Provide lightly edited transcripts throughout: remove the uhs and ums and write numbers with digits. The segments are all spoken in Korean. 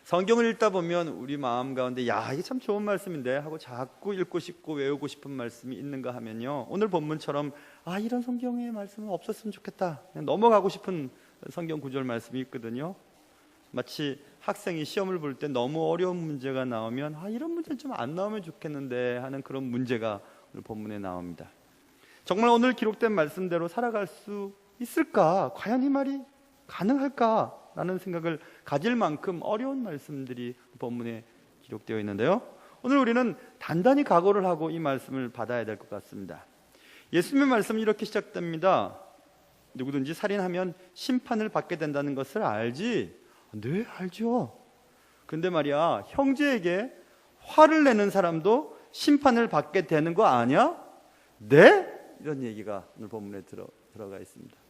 성경을 읽다 보면 우리 마음 가운데 야, 이게 참 좋은 말씀인데 하고 자꾸 읽고 싶고 외우고 싶은 말씀이 있는가 하면요, 오늘 본문처럼 이런 성경의 말씀은 없었으면 좋겠다, 그냥 넘어가고 싶은 성경 구절 말씀이 있거든요. 마치 학생이 시험을 볼 때 너무 어려운 문제가 나오면 이런 문제는 좀 안 나오면 좋겠는데 하는 그런 문제가 오늘 본문에 나옵니다. 정말 오늘 기록된 말씀대로 살아갈 수 있을까? 과연 이 말이 가능할까? 라는 생각을 가질 만큼 어려운 말씀들이 본문에 기록되어 있는데요, 오늘 우리는 단단히 각오를 하고 이 말씀을 받아야 될 것 같습니다. 예수님의 말씀은 이렇게 시작됩니다. 누구든지 살인하면 심판을 받게 된다는 것을 알지? 네, 알죠. 근데 말이야, 형제에게 화를 내는 사람도 심판을 받게 되는 거 아니야? 네? 이런 얘기가 오늘 본문에 들어가 있습니다.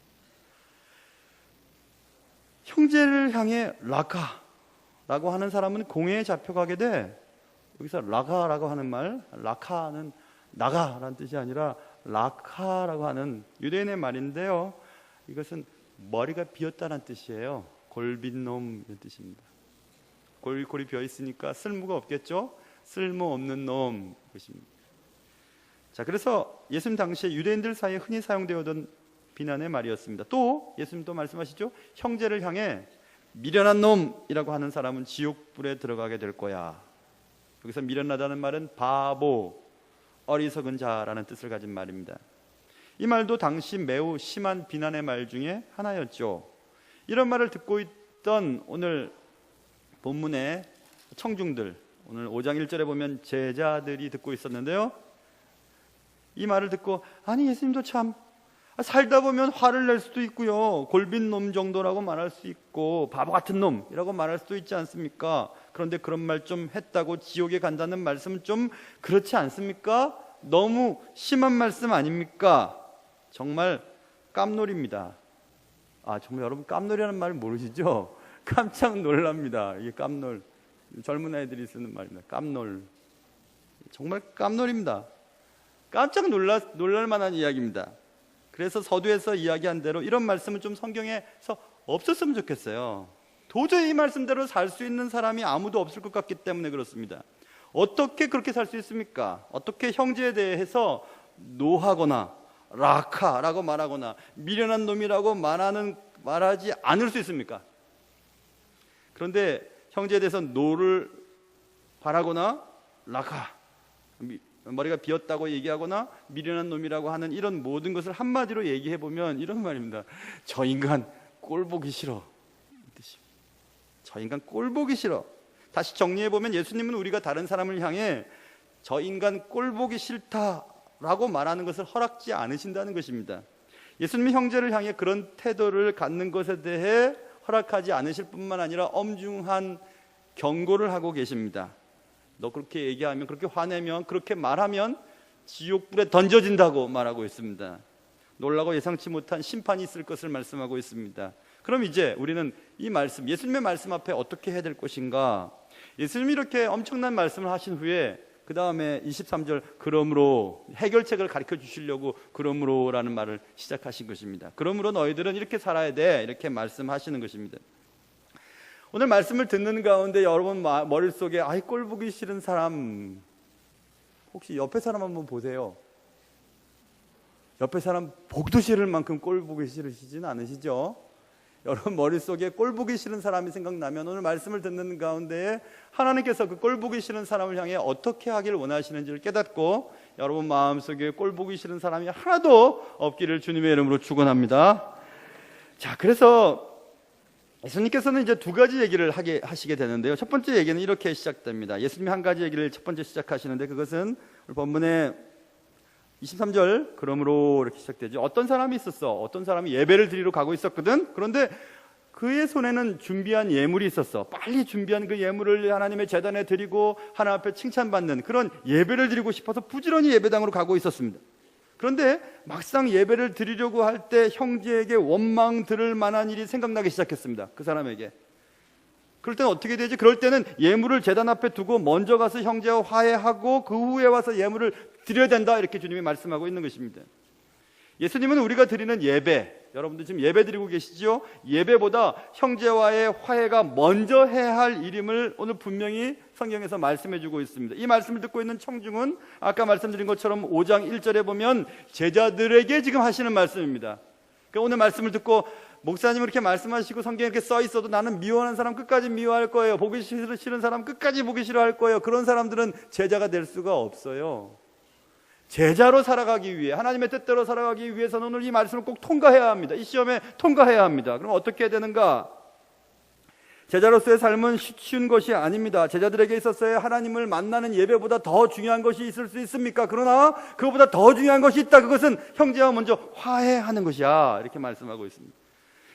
형제를 향해 라카라고 하는 사람은 공회에 잡혀가게 돼. 여기서 라카라고 하는 말, 라카는 나가라는 뜻이 아니라 라카라고 하는 유대인의 말인데요, 이것은 머리가 비었다는 뜻이에요. 골빈놈 이런 뜻입니다. 골이 비어있으니까 쓸모가 없겠죠? 쓸모없는 놈 것입니다. 자, 그래서 예수님 당시에 유대인들 사이에 흔히 사용되었던 비난의 말이었습니다. 또 예수님도 말씀하시죠. 형제를 향해 미련한 놈이라고 하는 사람은 지옥불에 들어가게 될 거야. 여기서 미련하다는 말은 바보, 어리석은 자라는 뜻을 가진 말입니다. 이 말도 당시 매우 심한 비난의 말 중에 하나였죠. 이런 말을 듣고 있던 오늘 본문의 청중들, 오늘 5장 1절에 보면 제자들이 듣고 있었는데요, 이 말을 듣고 예수님도 참 살다 보면 화를 낼 수도 있고요, 골빈 놈 정도라고 말할 수 있고 바보 같은 놈이라고 말할 수도 있지 않습니까? 그런데 그런 말 좀 했다고 지옥에 간다는 말씀은 좀 그렇지 않습니까? 너무 심한 말씀 아닙니까? 정말 깜놀입니다. 정말 여러분 깜놀이라는 말 모르시죠? 깜짝 놀랍니다. 이게 깜놀, 젊은 아이들이 쓰는 말입니다. 깜놀, 정말 깜놀입니다. 깜짝 놀랄 만한 이야기입니다. 그래서 서두에서 이야기한 대로 이런 말씀은 좀 성경에서 없었으면 좋겠어요. 도저히 이 말씀대로 살 수 있는 사람이 아무도 없을 것 같기 때문에 그렇습니다. 어떻게 그렇게 살 수 있습니까? 어떻게 형제에 대해서 노하거나 라카라고 말하거나 미련한 놈이라고 말하지 않을 수 있습니까? 그런데 형제에 대해서 노를 바라거나 라카, 머리가 비었다고 얘기하거나 미련한 놈이라고 하는 이런 모든 것을 한마디로 얘기해보면 이런 말입니다. 저 인간 꼴 보기 싫어. 저 인간 꼴 보기 싫어. 다시 정리해보면 예수님은 우리가 다른 사람을 향해 저 인간 꼴 보기 싫다라고 말하는 것을 허락지 않으신다는 것입니다. 예수님이 형제를 향해 그런 태도를 갖는 것에 대해 허락하지 않으실 뿐만 아니라 엄중한 경고를 하고 계십니다. 너 그렇게 얘기하면, 그렇게 화내면, 그렇게 말하면 지옥불에 던져진다고 말하고 있습니다. 놀라고 예상치 못한 심판이 있을 것을 말씀하고 있습니다. 그럼 이제 우리는 이 말씀, 예수님의 말씀 앞에 어떻게 해야 될 것인가? 예수님이 이렇게 엄청난 말씀을 하신 후에 그 다음에 23절 그러므로 해결책을 가르쳐 주시려고 그러므로라는 말을 시작하신 것입니다. 그러므로 너희들은 이렇게 살아야 돼, 이렇게 말씀하시는 것입니다. 오늘 말씀을 듣는 가운데 여러분 머릿속에 꼴 보기 싫은 사람, 혹시 옆에 사람 한번 보세요. 옆에 사람 보기도 싫을 만큼 꼴 보기 싫으시진 않으시죠? 여러분 머릿속에 꼴 보기 싫은 사람이 생각나면 오늘 말씀을 듣는 가운데 하나님께서 그 꼴 보기 싫은 사람을 향해 어떻게 하기를 원하시는지를 깨닫고 여러분 마음속에 꼴 보기 싫은 사람이 하나도 없기를 주님의 이름으로 축원합니다. 자, 그래서 예수님께서는 이제 두 가지 얘기를 하시게 되는데요, 첫 번째 얘기는 이렇게 시작됩니다. 예수님이 한 가지 얘기를 첫 번째 시작하시는데 그것은 본문의 23절 그러므로 이렇게 시작되죠. 어떤 사람이 있었어. 어떤 사람이 예배를 드리러 가고 있었거든. 그런데 그의 손에는 준비한 예물이 있었어. 빨리 준비한 그 예물을 하나님의 제단에 드리고 하나님 앞에 칭찬받는 그런 예배를 드리고 싶어서 부지런히 예배당으로 가고 있었습니다. 그런데 막상 예배를 드리려고 할 때 형제에게 원망 들을 만한 일이 생각나기 시작했습니다. 그 사람에게. 그럴 때는 어떻게 되지? 그럴 때는 예물을 제단 앞에 두고 먼저 가서 형제와 화해하고 그 후에 와서 예물을 드려야 된다, 이렇게 주님이 말씀하고 있는 것입니다. 예수님은 우리가 드리는 예배, 여러분들 지금 예배 드리고 계시죠? 예배보다 형제와의 화해가 먼저 해야 할 일임을 오늘 분명히 성경에서 말씀해 주고 있습니다. 이 말씀을 듣고 있는 청중은 아까 말씀드린 것처럼 5장 1절에 보면 제자들에게 지금 하시는 말씀입니다. 그러니까 오늘 말씀을 듣고 목사님 이렇게 말씀하시고 성경에 이렇게 써 있어도 나는 미워하는 사람 끝까지 미워할 거예요. 보기 싫은 사람 끝까지 보기 싫어할 거예요. 그런 사람들은 제자가 될 수가 없어요. 제자로 살아가기 위해, 하나님의 뜻대로 살아가기 위해서는 오늘 이 말씀을 꼭 통과해야 합니다. 이 시험에 통과해야 합니다. 그럼 어떻게 해야 되는가? 제자로서의 삶은 쉬운 것이 아닙니다. 제자들에게 있었어야 하나님을 만나는 예배보다 더 중요한 것이 있을 수 있습니까? 그러나 그것보다 더 중요한 것이 있다. 그것은 형제와 먼저 화해하는 것이야. 이렇게 말씀하고 있습니다.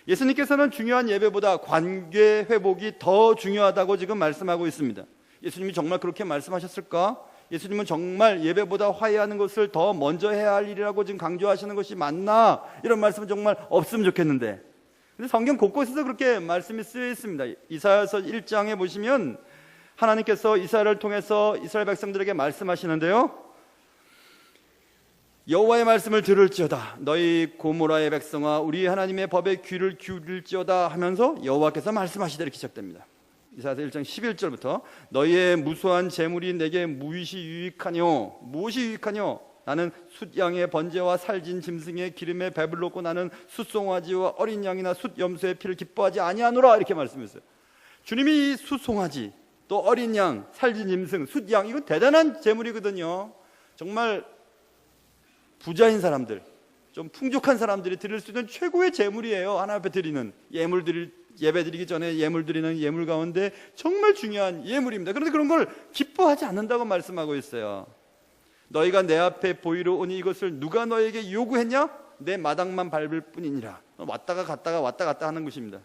예수님께서는 중요한 예배보다 관계 회복이 더 중요하다고 지금 말씀하고 있습니다. 예수님이 정말 그렇게 말씀하셨을까? 예수님은 정말 예배보다 화해하는 것을 더 먼저 해야 할 일이라고 지금 강조하시는 것이 맞나? 이런 말씀은 정말 없으면 좋겠는데, 근데 성경 곳곳에서 그렇게 말씀이 쓰여 있습니다. 이사야서 1장에 보시면 하나님께서 이사야를 통해서 이스라엘 백성들에게 말씀하시는데요, 여호와의 말씀을 들을지어다. 너희 고모라의 백성아, 우리 하나님의 법에 귀를 기울일지어다 하면서 여호와께서 말씀하시되 이렇게 시작됩니다. 이사야서 1장 11절부터 너희의 무수한 재물이 내게 무엇이 유익하뇨? 무엇이 유익하뇨? 나는 숫양의 번제와 살진 짐승의 기름에 배불렀고 나는 숫송아지와 어린 양이나 숫염소의 피를 기뻐하지 아니하노라. 이렇게 말씀했어요. 주님이 이 숫송아지, 또 어린 양, 살진 짐승, 숫양, 이건 대단한 재물이거든요. 정말 부자인 사람들, 좀 풍족한 사람들이 드릴 수 있는 최고의 재물이에요. 하나님 앞에 드리는 예배 드리기 전에 예물 드리는 예물 가운데 정말 중요한 예물입니다. 그런데 그런 걸 기뻐하지 않는다고 말씀하고 있어요. 너희가 내 앞에 보이러 오니 이것을 누가 너에게 요구했냐? 내 마당만 밟을 뿐이니라. 왔다가 갔다가 왔다 갔다 하는 것입니다.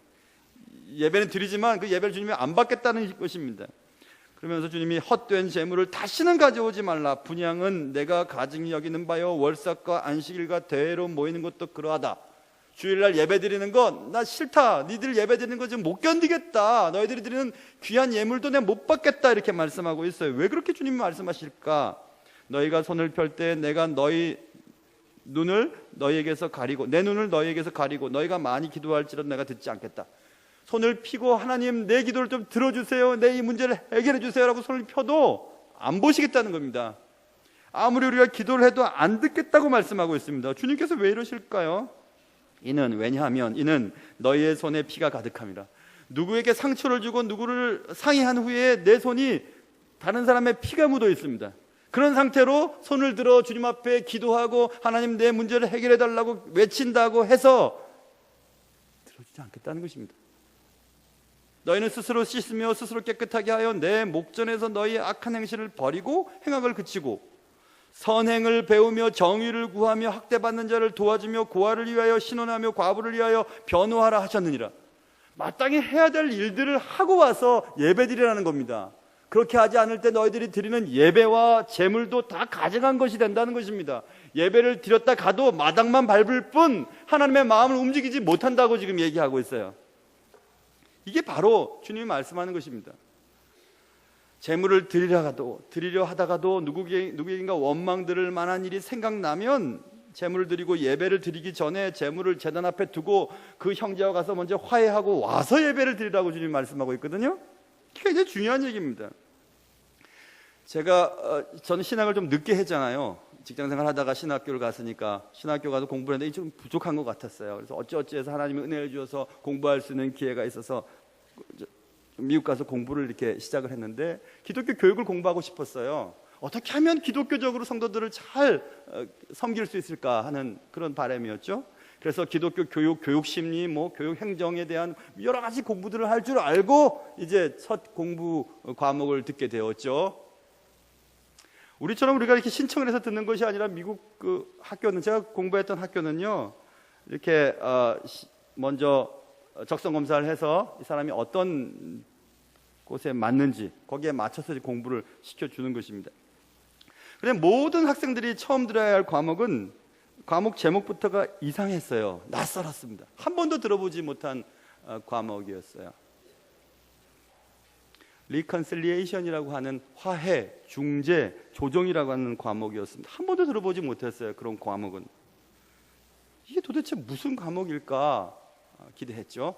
예배는 드리지만 그 예배를 주님이 안 받겠다는 것입니다. 그러면서 주님이 헛된 재물을 다시는 가져오지 말라. 분향은 내가 가증히 여기는 바요 월삭과 안식일과 대회로 모이는 것도 그러하다. 주일날 예배 드리는 건 나 싫다. 니들 예배 드리는 거 지금 못 견디겠다. 너희들이 드리는 귀한 예물도 내가 못 받겠다. 이렇게 말씀하고 있어요. 왜 그렇게 주님이 말씀하실까? 너희가 손을 펼 때 내가 너희 눈을 너희에게서 가리고 내 눈을 너희에게서 가리고 너희가 많이 기도할지라도 내가 듣지 않겠다. 손을 펴고 하나님 내 기도를 좀 들어주세요, 내 이 문제를 해결해 주세요 라고 손을 펴도 안 보시겠다는 겁니다. 아무리 우리가 기도를 해도 안 듣겠다고 말씀하고 있습니다. 주님께서 왜 이러실까요? 이는 왜냐하면 이는 너희의 손에 피가 가득함이라. 누구에게 상처를 주고 누구를 상해한 후에 내 손이 다른 사람의 피가 묻어 있습니다. 그런 상태로 손을 들어 주님 앞에 기도하고 하나님 내 문제를 해결해 달라고 외친다고 해서 들어주지 않겠다는 것입니다. 너희는 스스로 씻으며 스스로 깨끗하게 하여 내 목전에서 너희의 악한 행실을 버리고 행악을 그치고 선행을 배우며 정의를 구하며 학대받는 자를 도와주며 고아를 위하여 신원하며 과부를 위하여 변호하라 하셨느니라. 마땅히 해야 될 일들을 하고 와서 예배드리라는 겁니다. 그렇게 하지 않을 때 너희들이 드리는 예배와 제물도 다 가증한 것이 된다는 것입니다. 예배를 드렸다 가도 마당만 밟을 뿐 하나님의 마음을 움직이지 못한다고 지금 얘기하고 있어요. 이게 바로 주님이 말씀하는 것입니다. 제물을 드리려 하다가도 누구에게인가 원망 들을 만한 일이 생각나면 제물을 드리고 예배를 드리기 전에 제물을 제단 앞에 두고 그 형제와 가서 먼저 화해하고 와서 예배를 드리라고 주님이 말씀하고 있거든요. 이게 굉장히 중요한 얘기입니다. 저는 신학을 좀 늦게 했잖아요. 직장생활 하다가 신학교를 갔으니까 신학교 가서 공부를 했는데 좀 부족한 것 같았어요. 그래서 어찌어찌해서 하나님이 은혜를 주어서 공부할 수 있는 기회가 있어서 미국 가서 공부를 이렇게 시작을 했는데 기독교 교육을 공부하고 싶었어요. 어떻게 하면 기독교적으로 성도들을 잘 섬길 수 있을까 하는 그런 바람이었죠. 그래서 기독교 교육 심리, 교육 행정에 대한 여러 가지 공부들을 할 줄 알고 이제 첫 공부 과목을 듣게 되었죠. 우리처럼 우리가 이렇게 신청을 해서 듣는 것이 아니라 미국 그 학교는, 제가 공부했던 학교는요, 이렇게 먼저 적성 검사를 해서 이 사람이 어떤 곳에 맞는지 거기에 맞춰서 공부를 시켜주는 것입니다. 그런데 모든 학생들이 처음 들어야 할 과목은 과목 제목부터가 이상했어요. 낯설었습니다. 한 번도 들어보지 못한 과목이었어요. 리컨실리에이션이라고 하는 화해, 중재, 조정이라고 하는 과목이었습니다. 한 번도 들어보지 못했어요. 그런 과목은. 이게 도대체 무슨 과목일까 기대했죠.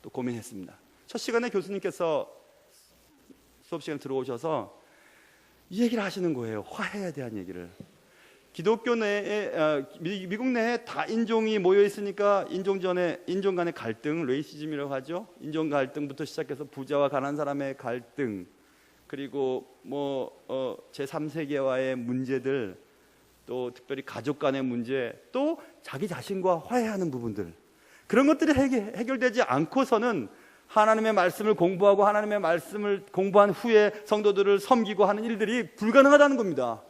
또 고민했습니다. 첫 시간에 교수님께서 수업 시간에 들어오셔서 이 얘기를 하시는 거예요. 화해에 대한 얘기를. 기독교 내에 미국 내에 다 인종이 모여 있으니까 인종 간의 갈등, 레이시즘이라고 하죠. 인종 갈등부터 시작해서 부자와 가난한 사람의 갈등, 그리고 제3세계와의 문제들, 또 특별히 가족 간의 문제, 또 자기 자신과 화해하는 부분들, 그런 것들이 해결되지 않고서는 하나님의 말씀을 공부하고 하나님의 말씀을 공부한 후에 성도들을 섬기고 하는 일들이 불가능하다는 겁니다.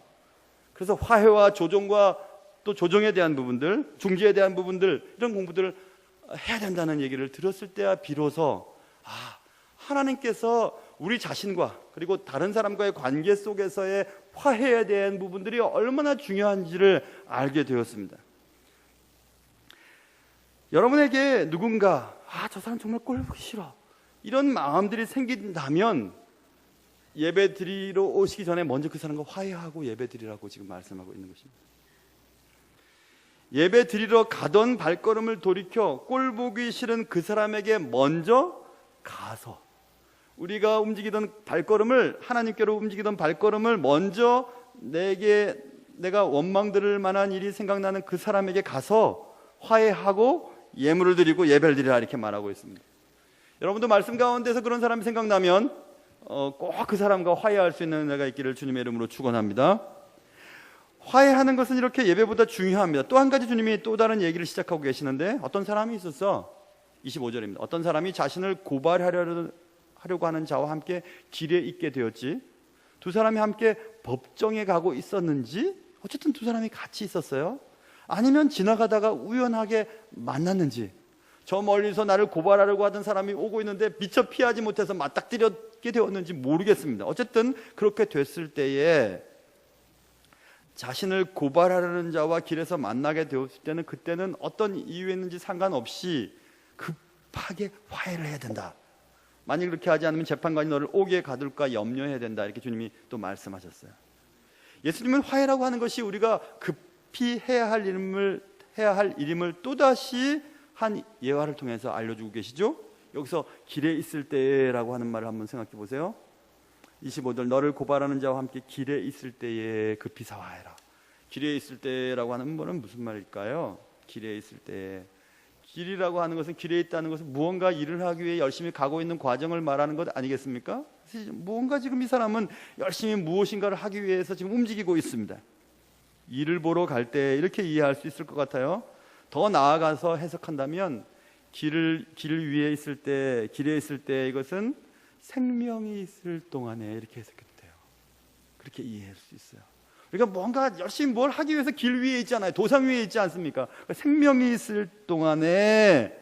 그래서 화해와 조정과 또 조정에 대한 부분들, 중재에 대한 부분들, 이런 공부들을 해야 된다는 얘기를 들었을 때야 비로소 하나님께서 우리 자신과 그리고 다른 사람과의 관계 속에서의 화해에 대한 부분들이 얼마나 중요한지를 알게 되었습니다. 여러분에게 누군가 저 사람 정말 꼴 보기 싫어, 이런 마음들이 생긴다면 예배 드리러 오시기 전에 먼저 그 사람과 화해하고 예배 드리라고 지금 말씀하고 있는 것입니다. 예배 드리러 가던 발걸음을 돌이켜 꼴 보기 싫은 그 사람에게 먼저 가서, 우리가 움직이던 발걸음을, 하나님께로 움직이던 발걸음을 먼저 내가 원망 들을 만한 일이 생각나는 그 사람에게 가서 화해하고 예물을 드리고 예배를 드리라, 이렇게 말하고 있습니다. 여러분도 말씀 가운데서 그런 사람이 생각나면 꼭 그 사람과 화해할 수 있는 은혜가 있기를 주님의 이름으로 축원합니다. 화해하는 것은 이렇게 예배보다 중요합니다. 또 한 가지 주님이 또 다른 얘기를 시작하고 계시는데, 어떤 사람이 있었어. 25절입니다. 어떤 사람이 자신을 고발하려고 하는 자와 함께 길에 있게 되었지. 두 사람이 함께 법정에 가고 있었는지, 어쨌든 두 사람이 같이 있었어요. 아니면 지나가다가 우연하게 만났는지, 저 멀리서 나를 고발하려고 하던 사람이 오고 있는데 미처 피하지 못해서 맞닥뜨렸게 되었는지 모르겠습니다. 어쨌든 그렇게 됐을 때에 자신을 고발하려는 자와 길에서 만나게 되었을 때는, 그때는 어떤 이유였는지 상관없이 급하게 화해를 해야 된다. 만약 그렇게 하지 않으면 재판관이 너를 옥에 가둘까 염려해야 된다, 이렇게 주님이 또 말씀하셨어요. 예수님은 화해라고 하는 것이 우리가 급히 해야 할 일임을 또다시 한 예화를 통해서 알려주고 계시죠. 여기서 길에 있을 때라고 하는 말을 한번 생각해 보세요. 25절, 너를 고발하는 자와 함께 길에 있을 때에 급히 사화해라. 길에 있을 때라고 하는 말은 무슨 말일까요? 길에 있을 때, 길이라고 하는 것은, 길에 있다는 것은 무언가 일을 하기 위해 열심히 가고 있는 과정을 말하는 것 아니겠습니까? 무언가 지금 이 사람은 열심히 무엇인가를 하기 위해서 지금 움직이고 있습니다. 일을 보러 갈 때, 이렇게 이해할 수 있을 것 같아요. 더 나아가서 해석한다면 길 위에 있을 때, 길에 있을 때, 이것은 생명이 있을 동안에, 이렇게 해석해도 돼요. 그렇게 이해할 수 있어요. 그러니까 뭔가 열심히 뭘 하기 위해서 길 위에 있잖아요. 도상 위에 있지 않습니까? 그러니까 생명이 있을 동안에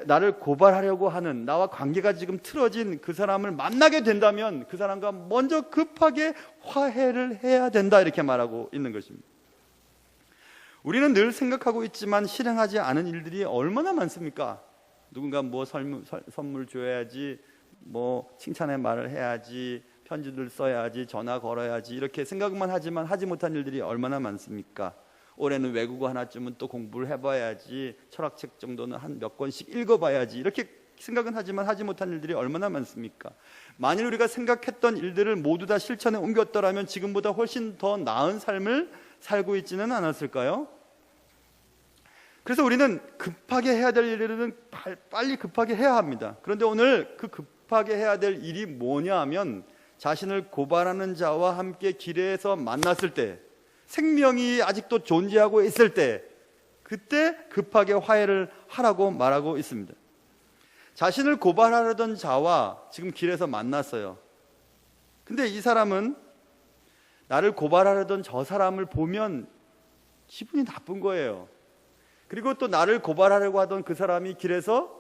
나를 고발하려고 하는, 나와 관계가 지금 틀어진 그 사람을 만나게 된다면 그 사람과 먼저 급하게 화해를 해야 된다, 이렇게 말하고 있는 것입니다. 우리는 늘 생각하고 있지만 실행하지 않은 일들이 얼마나 많습니까? 누군가 선물 줘야지, 칭찬의 말을 해야지, 편지를 써야지, 전화 걸어야지, 이렇게 생각만 하지만 하지 못한 일들이 얼마나 많습니까? 올해는 외국어 하나쯤은 또 공부를 해봐야지, 철학책 정도는 한 몇 권씩 읽어봐야지, 이렇게 생각은 하지만 하지 못한 일들이 얼마나 많습니까? 만일 우리가 생각했던 일들을 모두 다 실천에 옮겼더라면 지금보다 훨씬 더 나은 삶을 살고 있지는 않았을까요? 그래서 우리는 급하게 해야 될 일들은 빨리 급하게 해야 합니다. 그런데 오늘 그 급하게 해야 될 일이 뭐냐 하면, 자신을 고발하는 자와 함께 길에서 만났을 때, 생명이 아직도 존재하고 있을 때, 그때 급하게 화해를 하라고 말하고 있습니다. 자신을 고발하려던 자와 지금 길에서 만났어요. 근데 이 사람은 나를 고발하려던 저 사람을 보면 기분이 나쁜 거예요. 그리고 또 나를 고발하려고 하던 그 사람이 길에서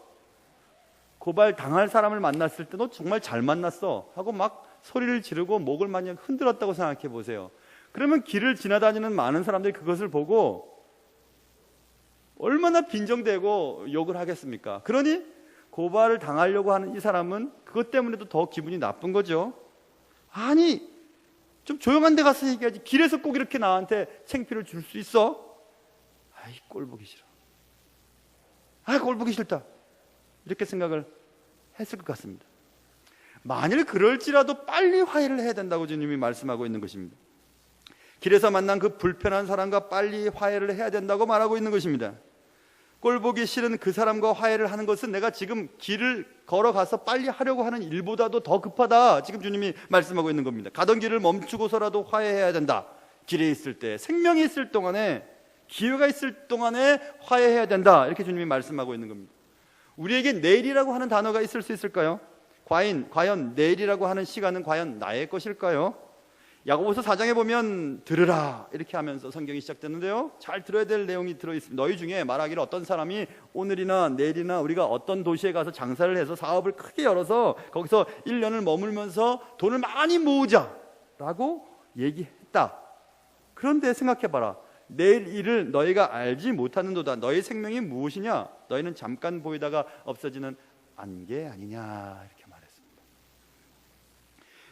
고발 당할 사람을 만났을 때, 너 정말 잘 만났어 하고 막 소리를 지르고 목을 많이 흔들었다고 생각해 보세요. 그러면 길을 지나다니는 많은 사람들이 그것을 보고 얼마나 빈정대고 욕을 하겠습니까? 그러니 고발을 당하려고 하는 이 사람은 그것 때문에도 더 기분이 나쁜 거죠. 아니, 좀 조용한 데 가서 얘기하지. 길에서 꼭 이렇게 나한테 창피를 줄 수 있어? 아이, 꼴 보기 싫어. 아, 꼴 보기 싫다. 이렇게 생각을 했을 것 같습니다. 만일 그럴지라도 빨리 화해를 해야 된다고 주님이 말씀하고 있는 것입니다. 길에서 만난 그 불편한 사람과 빨리 화해를 해야 된다고 말하고 있는 것입니다. 꼴 보기 싫은 그 사람과 화해를 하는 것은 내가 지금 길을 걸어가서 빨리 하려고 하는 일보다도 더 급하다. 지금 주님이 말씀하고 있는 겁니다. 가던 길을 멈추고서라도 화해해야 된다. 길에 있을 때, 생명이 있을 동안에, 기회가 있을 동안에 화해해야 된다. 이렇게 주님이 말씀하고 있는 겁니다. 우리에게 내일이라고 하는 단어가 있을 수 있을까요? 과연 내일이라고 하는 시간은 과연 나의 것일까요? 야고보서 4장에 보면 들으라 이렇게 하면서 성경이 시작되는데요, 잘 들어야 될 내용이 들어있습니다. 너희 중에 말하기를 어떤 사람이 오늘이나 내일이나 우리가 어떤 도시에 가서 장사를 해서 사업을 크게 열어서 거기서 1년을 머물면서 돈을 많이 모으자 라고 얘기했다. 그런데 생각해봐라. 내일 일을 너희가 알지 못하는도다. 너희 생명이 무엇이냐? 너희는 잠깐 보이다가 없어지는 안개 아니냐, 이렇게 말했습니다.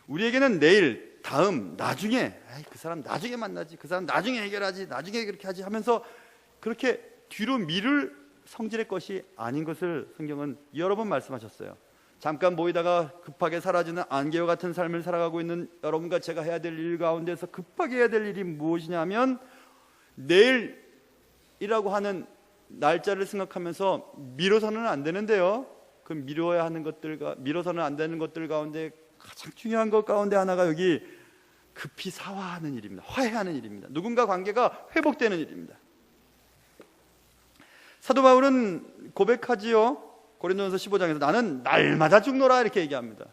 우리에게는 내일, 다음, 나중에, 그 사람 나중에 만나지, 그 사람 나중에 해결하지, 나중에 그렇게 하지 하면서 그렇게 뒤로 미룰 성질의 것이 아닌 것을 성경은 여러 번 말씀하셨어요. 잠깐 보이다가 급하게 사라지는 안개와 같은 삶을 살아가고 있는 여러분과 제가 해야 될 일 가운데서 급하게 해야 될 일이 무엇이냐면, 내일이라고 하는 날짜를 생각하면서 미뤄서는 안 되는데요, 그 미뤄야 하는 것들과 미뤄서는 안 되는 것들 가운데 가장 중요한 것 가운데 하나가 여기 급히 사화하는 일입니다. 화해하는 일입니다. 누군가 관계가 회복되는 일입니다. 사도 바울은 고백하지요. 고린도전서 15장에서 나는 날마다 죽노라 이렇게 얘기합니다.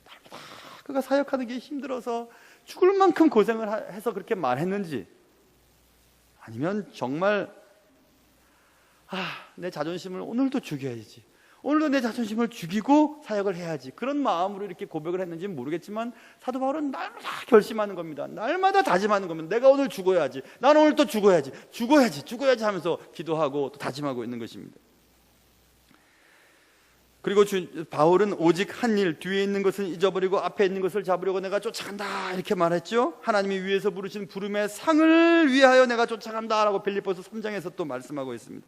날마다 그가 사역하는 게 힘들어서 죽을 만큼 고생을 해서 그렇게 말했는지, 아니면 정말 내 자존심을 오늘도 죽여야지, 오늘도 내 자존심을 죽이고 사역을 해야지, 그런 마음으로 이렇게 고백을 했는지는 모르겠지만 사도 바울은 날마다 결심하는 겁니다. 날마다 다짐하는 겁니다. 내가 오늘 죽어야지, 난 오늘 또 죽어야지 하면서 기도하고 또 다짐하고 있는 것입니다. 그리고 바울은 오직 한 일, 뒤에 있는 것은 잊어버리고 앞에 있는 것을 잡으려고 내가 쫓아간다 이렇게 말했죠. 하나님이 위에서 부르신 부름의 상을 위하여 내가 쫓아간다 라고 빌립보서 3장에서 또 말씀하고 있습니다.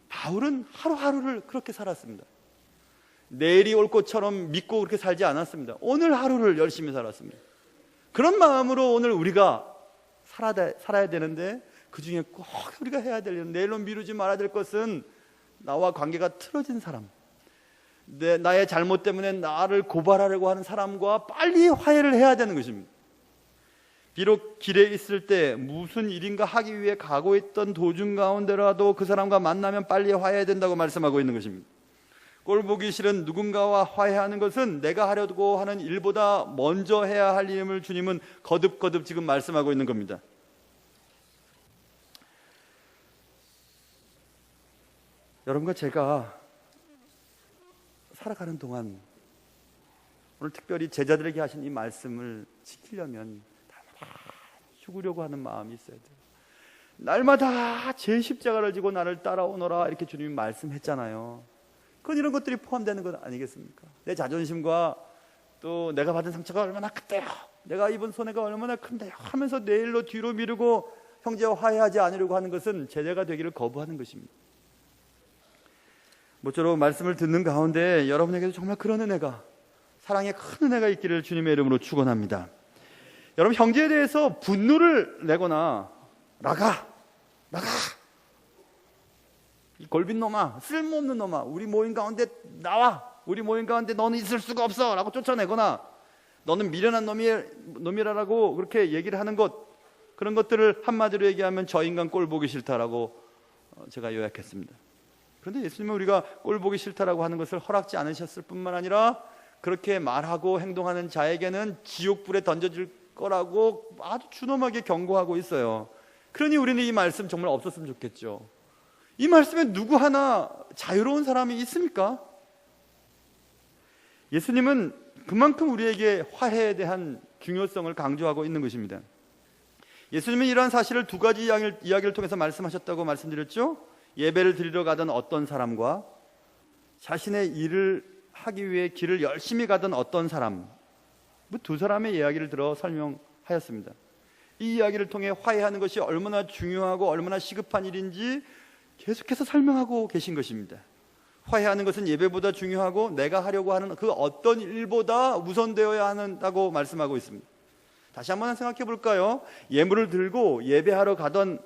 바울은 하루하루를 그렇게 살았습니다. 내일이 올 것처럼 믿고 그렇게 살지 않았습니다. 오늘 하루를 열심히 살았습니다. 그런 마음으로 오늘 우리가 살아야 되는데, 그 중에 꼭 우리가 해야 될 일은, 내일로 미루지 말아야 될 것은 나와 관계가 틀어진 사람, 나의 잘못 때문에 나를 고발하려고 하는 사람과 빨리 화해를 해야 되는 것입니다. 비록 길에 있을 때 무슨 일인가 하기 위해 가고 있던 도중 가운데라도 그 사람과 만나면 빨리 화해해야 된다고 말씀하고 있는 것입니다. 꼴 보기 싫은 누군가와 화해하는 것은 내가 하려고 하는 일보다 먼저 해야 할 일임을 주님은 거듭거듭 지금 말씀하고 있는 겁니다. 여러분과 제가 살아가는 동안 오늘 특별히 제자들에게 하신 이 말씀을 지키려면 날마다 죽으려고 하는 마음이 있어야 돼요. 날마다 제 십자가를 지고 나를 따라오너라 이렇게 주님이 말씀했잖아요. 그건 이런 것들이 포함되는 것 아니겠습니까? 내 자존심과 또 내가 받은 상처가 얼마나 크대요, 내가 입은 손해가 얼마나 큰데요 하면서 내일로 뒤로 미루고 형제와 화해하지 않으려고 하는 것은 제자가 되기를 거부하는 것입니다. 모쪼록 말씀을 듣는 가운데 여러분에게도 정말 그런 은혜가, 사랑의 큰 은혜가 있기를 주님의 이름으로 축원합니다. 여러분, 형제에 대해서 분노를 내거나 나가 이 골빈 놈아, 쓸모없는 놈아, 우리 모임 가운데 나와, 우리 모임 가운데 너는 있을 수가 없어 라고 쫓아내거나 너는 미련한 놈이라고 그렇게 얘기를 하는 것, 그런 것들을 한마디로 얘기하면 저 인간 꼴 보기 싫다라고 제가 요약했습니다. 그런데 예수님은 우리가 꼴 보기 싫다라고 하는 것을 허락지 않으셨을 뿐만 아니라 그렇게 말하고 행동하는 자에게는 지옥불에 던져질 거라고 아주 준엄하게 경고하고 있어요. 그러니 우리는 이 말씀 정말 없었으면 좋겠죠. 이 말씀에 누구 하나 자유로운 사람이 있습니까? 예수님은 그만큼 우리에게 화해에 대한 중요성을 강조하고 있는 것입니다. 예수님은 이러한 사실을 두 가지 이야기를 통해서 말씀하셨다고 말씀드렸죠. 예배를 드리러 가던 어떤 사람과 자신의 일을 하기 위해 길을 열심히 가던 어떤 사람, 두 사람의 이야기를 들어 설명하였습니다. 이 이야기를 통해 화해하는 것이 얼마나 중요하고 얼마나 시급한 일인지 계속해서 설명하고 계신 것입니다. 화해하는 것은 예배보다 중요하고 내가 하려고 하는 그 어떤 일보다 우선되어야 한다고 말씀하고 있습니다. 다시 한번 생각해 볼까요? 예물을 들고 예배하러 가던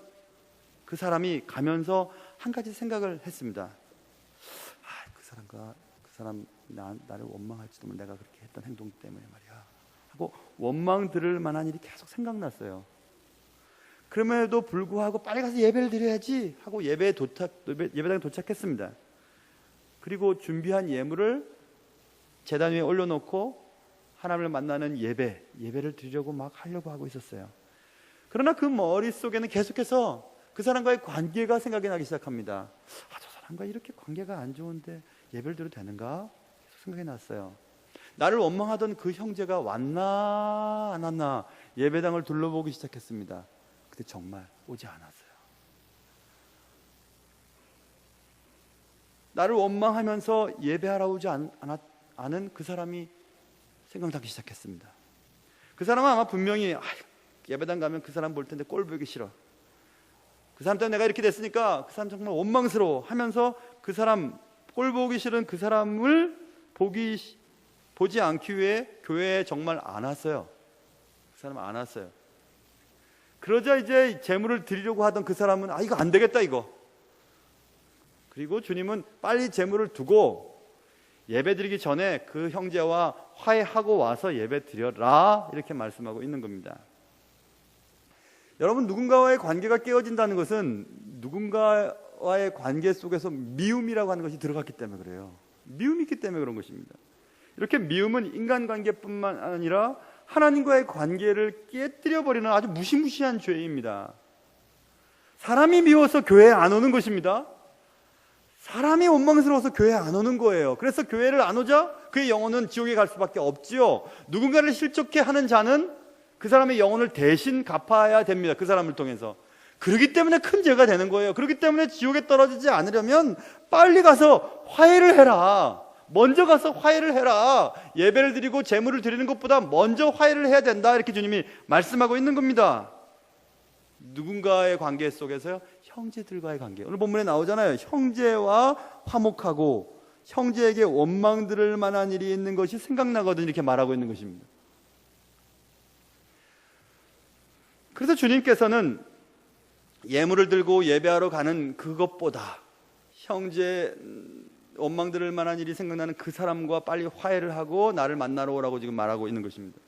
그 사람이 가면서 한 가지 생각을 했습니다. 그 사람 나를 원망할지도 모르 내가 그렇게 했던 행동 때문에 말이야 하고 원망 들을 만한 일이 계속 생각났어요. 그럼에도 불구하고 빨리 가서 예배를 드려야지 하고 예배당에 도착했습니다. 그리고 준비한 예물을 제단 위에 올려놓고 하나님을 만나는 예배를 드리려고 막 하려고 하고 있었어요. 그러나 그 머릿속에는 계속해서 그 사람과의 관계가 생각이 나기 시작합니다. 저 사람과 이렇게 관계가 안 좋은데 예배를 드려도 되는가? 계속 생각이 났어요. 나를 원망하던 그 형제가 왔나 안 왔나 예배당을 둘러보기 시작했습니다. 근데 정말 오지 않았어요. 나를 원망하면서 예배하러 오지 않은 그 사람이 생각나기 시작했습니다. 그 사람은 아마 분명히 예배당 가면 그 사람 볼 텐데 꼴 보기 싫어. 그 사람 때문에 내가 이렇게 됐으니까 그 사람 정말 원망스러워 하면서 그 사람 꼴 보기 싫은 그 사람을 보지 않기 위해 교회에 정말 안 왔어요. 그 사람은 안 왔어요. 그러자 이제 제물을 드리려고 하던 그 사람은 이거 안 되겠다 이거. 그리고 주님은 빨리 제물을 두고 예배 드리기 전에 그 형제와 화해하고 와서 예배 드려라 이렇게 말씀하고 있는 겁니다. 여러분, 누군가와의 관계가 깨어진다는 것은 누군가와의 관계 속에서 미움이라고 하는 것이 들어갔기 때문에 그래요. 미움이 있기 때문에 그런 것입니다. 이렇게 미움은 인간관계뿐만 아니라 하나님과의 관계를 깨뜨려버리는 아주 무시무시한 죄입니다. 사람이 미워서 교회에 안 오는 것입니다. 사람이 원망스러워서 교회에 안 오는 거예요. 그래서 교회를 안 오자 그의 영혼은 지옥에 갈 수밖에 없지요. 누군가를 실족해 하는 자는 그 사람의 영혼을 대신 갚아야 됩니다. 그 사람을 통해서. 그렇기 때문에 큰 죄가 되는 거예요. 그렇기 때문에 지옥에 떨어지지 않으려면 빨리 가서 화해를 해라. 먼저 가서 화해를 해라. 예배를 드리고 제물을 드리는 것보다 먼저 화해를 해야 된다. 이렇게 주님이 말씀하고 있는 겁니다. 누군가의 관계 속에서요, 형제들과의 관계. 오늘 본문에 나오잖아요. 형제와 화목하고 형제에게 원망 들을 만한 일이 있는 것이 생각나거든 이렇게 말하고 있는 것입니다. 그래서 주님께서는 예물을 들고 예배하러 가는 그것보다 형제 원망 들을 만한 일이 생각나는 그 사람과 빨리 화해를 하고 나를 만나러 오라고 지금 말하고 있는 것입니다.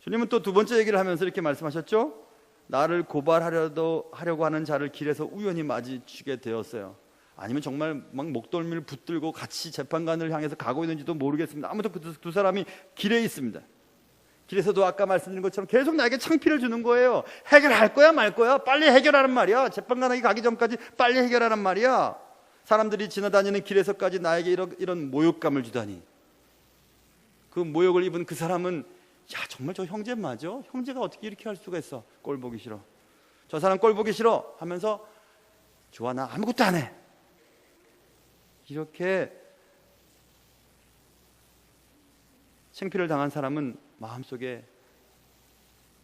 주님은 또 두 번째 얘기를 하면서 이렇게 말씀하셨죠. 나를 고발하려고 하는 자를 길에서 우연히 마주치게 되었어요. 아니면 정말 막 목덜미를 붙들고 같이 재판관을 향해서 가고 있는지도 모르겠습니다. 아무튼 그 두 사람이 길에 있습니다. 길에서도 아까 말씀드린 것처럼 계속 나에게 창피를 주는 거예요. 해결할 거야 말 거야? 빨리 해결하란 말이야. 재판관에게 가기 전까지 빨리 해결하란 말이야. 사람들이 지나다니는 길에서까지 나에게 이런 모욕감을 주다니. 그 모욕을 입은 그 사람은 정말 저 형제 맞아? 형제가 어떻게 이렇게 할 수가 있어? 꼴 보기 싫어. 저 사람 꼴 보기 싫어 하면서 좋아 나 아무것도 안 해. 이렇게 창피를 당한 사람은 마음속에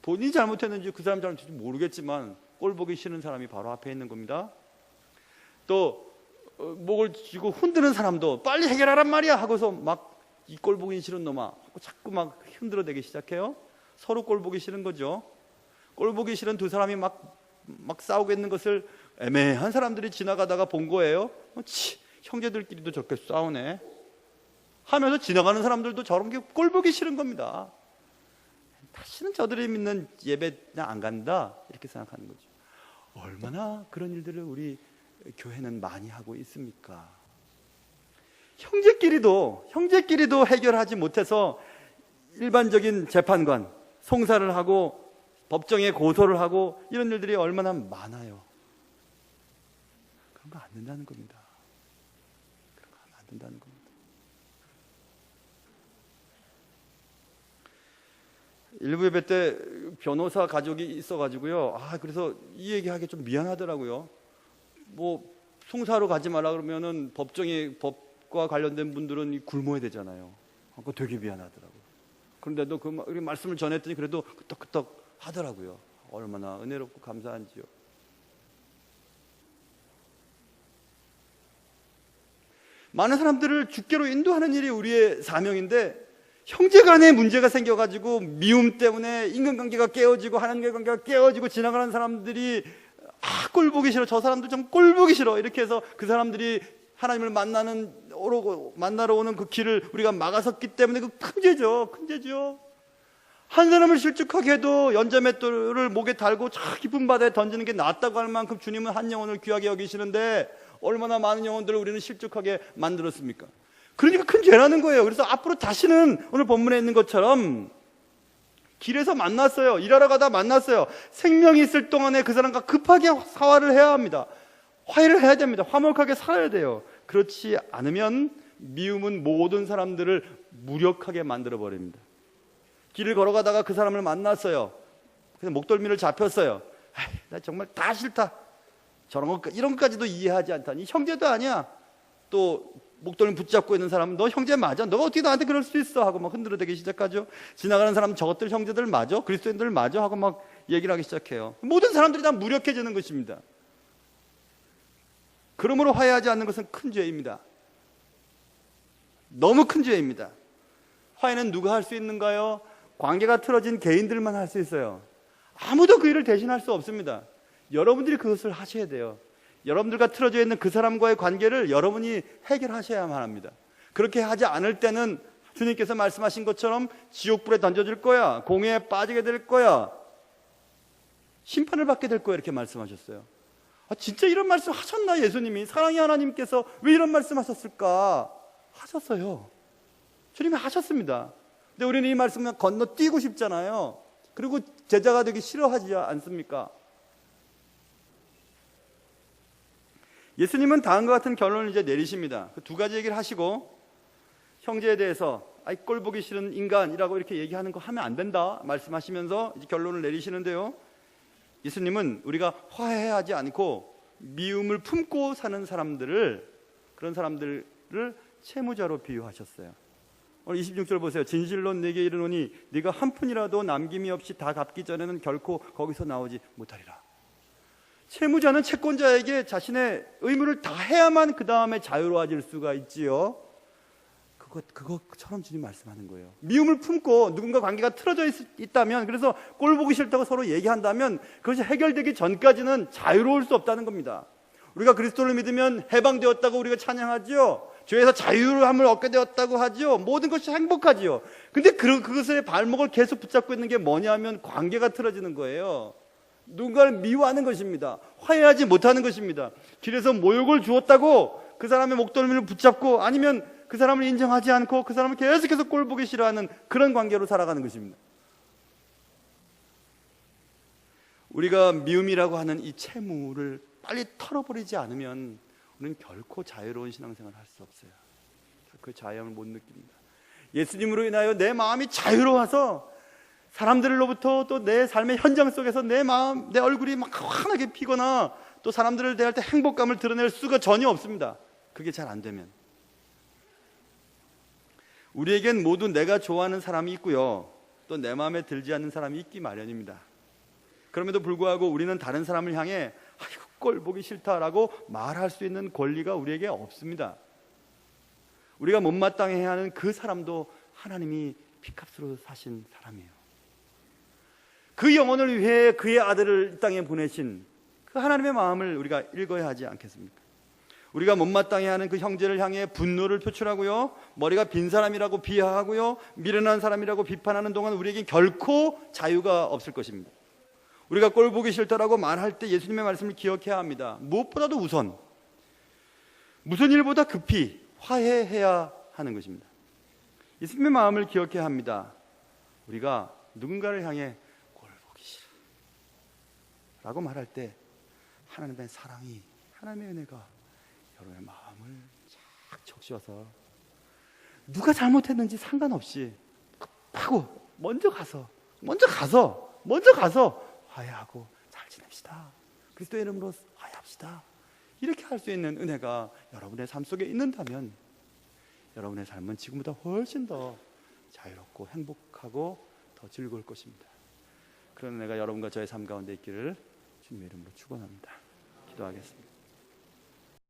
본인이 잘못했는지 그 사람 잘못했는지 모르겠지만 꼴 보기 싫은 사람이 바로 앞에 있는 겁니다. 또 목을 쥐고 흔드는 사람도 빨리 해결하란 말이야 하고서 막 이 꼴 보기 싫은 놈아 자꾸 막 흔들어대기 시작해요. 서로 꼴 보기 싫은 거죠. 꼴 보기 싫은 두 사람이 막 싸우고 있는 것을 애매한 사람들이 지나가다가 본 거예요. 형제들끼리도 저렇게 싸우네 하면서 지나가는 사람들도 저런 게 꼴 보기 싫은 겁니다. 다시는 저들이 믿는 예배 그냥 안 간다 이렇게 생각하는 거죠. 얼마나 그런 일들을 우리 교회는 많이 하고 있습니까? 형제끼리도 해결하지 못해서 일반적인 재판관, 송사를 하고 법정에 고소를 하고 이런 일들이 얼마나 많아요. 그런 거 안 된다는 겁니다. 그런 거 하면 안 된다는 겁니다. 일부 예배 때 변호사 가족이 있어가지고요. 그래서 이 얘기하기 좀 미안하더라고요. 뭐 송사로 가지 마라 그러면은 법과 관련된 분들은 굶어야 되잖아요. 그거 되게 미안하더라고요. 그런데도 그 말씀을 전했더니 그래도 끄떡끄떡 하더라고요. 얼마나 은혜롭고 감사한지요. 많은 사람들을 주께로 인도하는 일이 우리의 사명인데, 형제간에 문제가 생겨가지고 미움 때문에 인간관계가 깨어지고 하나님과의 관계가 깨어지고 지나가는 사람들이 꼴 보기 싫어, 저 사람들 좀 꼴 보기 싫어, 이렇게 해서 그 사람들이 하나님을 만나러 오는 그 길을 우리가 막아섰기 때문에 그 큰 죄죠. 큰 죄죠. 한 사람을 실족하게 해도 연자맷돌을 목에 달고 저 깊은 바다에 던지는 게 낫다고 할 만큼 주님은 한 영혼을 귀하게 여기시는데 얼마나 많은 영혼들을 우리는 실족하게 만들었습니까? 그러니까 큰 죄라는 거예요. 그래서 앞으로 다시는 오늘 본문에 있는 것처럼 길에서 만났어요. 일하러 가다 만났어요. 생명이 있을 동안에 그 사람과 급하게 화해를 해야 합니다. 화해를 해야 됩니다. 화목하게 살아야 돼요. 그렇지 않으면 미움은 모든 사람들을 무력하게 만들어 버립니다. 길을 걸어가다가 그 사람을 만났어요. 그래서 목덜미를 잡혔어요. 나 정말 다 싫다. 이런 것까지도 이해하지 않다니. 형제도 아니야. 또 목덜미 붙잡고 있는 사람은 너 형제 맞아? 너가 어떻게 나한테 그럴 수 있어? 하고 막 흔들어대기 시작하죠. 지나가는 사람 저것들 형제들 맞아? 그리스도인들 맞아? 하고 막 얘기를 하기 시작해요. 모든 사람들이 다 무력해지는 것입니다. 그러므로 화해하지 않는 것은 큰 죄입니다. 너무 큰 죄입니다. 화해는 누가 할 수 있는가요? 관계가 틀어진 개인들만 할 수 있어요. 아무도 그 일을 대신할 수 없습니다. 여러분들이 그것을 하셔야 돼요. 여러분들과 틀어져 있는 그 사람과의 관계를 여러분이 해결하셔야만 합니다. 그렇게 하지 않을 때는 주님께서 말씀하신 것처럼 지옥불에 던져질 거야, 공회에 빠지게 될 거야, 심판을 받게 될 거야, 이렇게 말씀하셨어요. 진짜 이런 말씀 하셨나? 예수님이, 사랑의 하나님께서 왜 이런 말씀 하셨을까? 하셨어요. 주님이 하셨습니다. 근데 우리는 이 말씀을 건너뛰고 싶잖아요. 그리고 제자가 되기 싫어하지 않습니까? 예수님은 다음과 같은 결론을 이제 내리십니다. 그 두 가지 얘기를 하시고, 형제에 대해서 꼴 보기 싫은 인간이라고 이렇게 얘기하는 거 하면 안 된다 말씀하시면서 이제 결론을 내리시는데요. 예수님은 우리가 화해하지 않고 미움을 품고 사는 그런 사람들을 채무자로 비유하셨어요. 오늘 26절 보세요. 진실로 내게 이르노니 네가 한 푼이라도 남김이 없이 다 갚기 전에는 결코 거기서 나오지 못하리라. 채무자는 채권자에게 자신의 의무를 다 해야만 그 다음에 자유로워질 수가 있지요. 그것처럼 주님 말씀하는 거예요. 미움을 품고 누군가 관계가 틀어져 있다면, 그래서 꼴 보기 싫다고 서로 얘기한다면 그것이 해결되기 전까지는 자유로울 수 없다는 겁니다. 우리가 그리스도를 믿으면 해방되었다고 우리가 찬양하지요. 죄에서 자유함을 얻게 되었다고 하지요. 모든 것이 행복하지요. 근데 그것의 발목을 계속 붙잡고 있는 게 뭐냐면 관계가 틀어지는 거예요. 누군가를 미워하는 것입니다. 화해하지 못하는 것입니다. 길에서 모욕을 주었다고 그 사람의 목덜미를 붙잡고, 아니면 그 사람을 인정하지 않고 그 사람을 계속해서 꼴 보기 싫어하는 그런 관계로 살아가는 것입니다. 우리가 미움이라고 하는 이 채무를 빨리 털어버리지 않으면 우리는 결코 자유로운 신앙생활을 할 수 없어요. 그 자유함을 못 느낍니다. 예수님으로 인하여 내 마음이 자유로워서 사람들로부터 또 내 삶의 현장 속에서 내 마음, 내 얼굴이 막 환하게 피거나 또 사람들을 대할 때 행복감을 드러낼 수가 전혀 없습니다. 그게 잘 안 되면. 우리에겐 모두 내가 좋아하는 사람이 있고요, 또 내 마음에 들지 않는 사람이 있기 마련입니다. 그럼에도 불구하고 우리는 다른 사람을 향해 아이고 꼴 보기 싫다라고 말할 수 있는 권리가 우리에게 없습니다. 우리가 못마땅해 하는 그 사람도 하나님이 피값으로 사신 사람이에요. 그 영혼을 위해 그의 아들을 이 땅에 보내신 그 하나님의 마음을 우리가 읽어야 하지 않겠습니까? 우리가 못마땅해 하는 그 형제를 향해 분노를 표출하고요, 머리가 빈 사람이라고 비하하고요, 미련한 사람이라고 비판하는 동안 우리에게 결코 자유가 없을 것입니다. 우리가 꼴 보기 싫다라고 말할 때 예수님의 말씀을 기억해야 합니다. 무엇보다도 무슨 일보다 급히 화해해야 하는 것입니다. 예수님의 마음을 기억해야 합니다. 우리가 누군가를 향해 꼴 보기 싫어 라고 말할 때 하나님의 사랑이, 하나님의 은혜가 여러분의 마음을 쫙 적셔서 누가 잘못했는지 상관없이 급하고 먼저 가서 화해하고 잘 지냅시다, 그리스도의 이름으로 화해합시다, 이렇게 할 수 있는 은혜가 여러분의 삶 속에 있는다면 여러분의 삶은 지금보다 훨씬 더 자유롭고 행복하고 더 즐거울 것입니다. 그런 내가 여러분과 저의 삶 가운데 있기를 주님의 이름으로 축원합니다. 기도하겠습니다.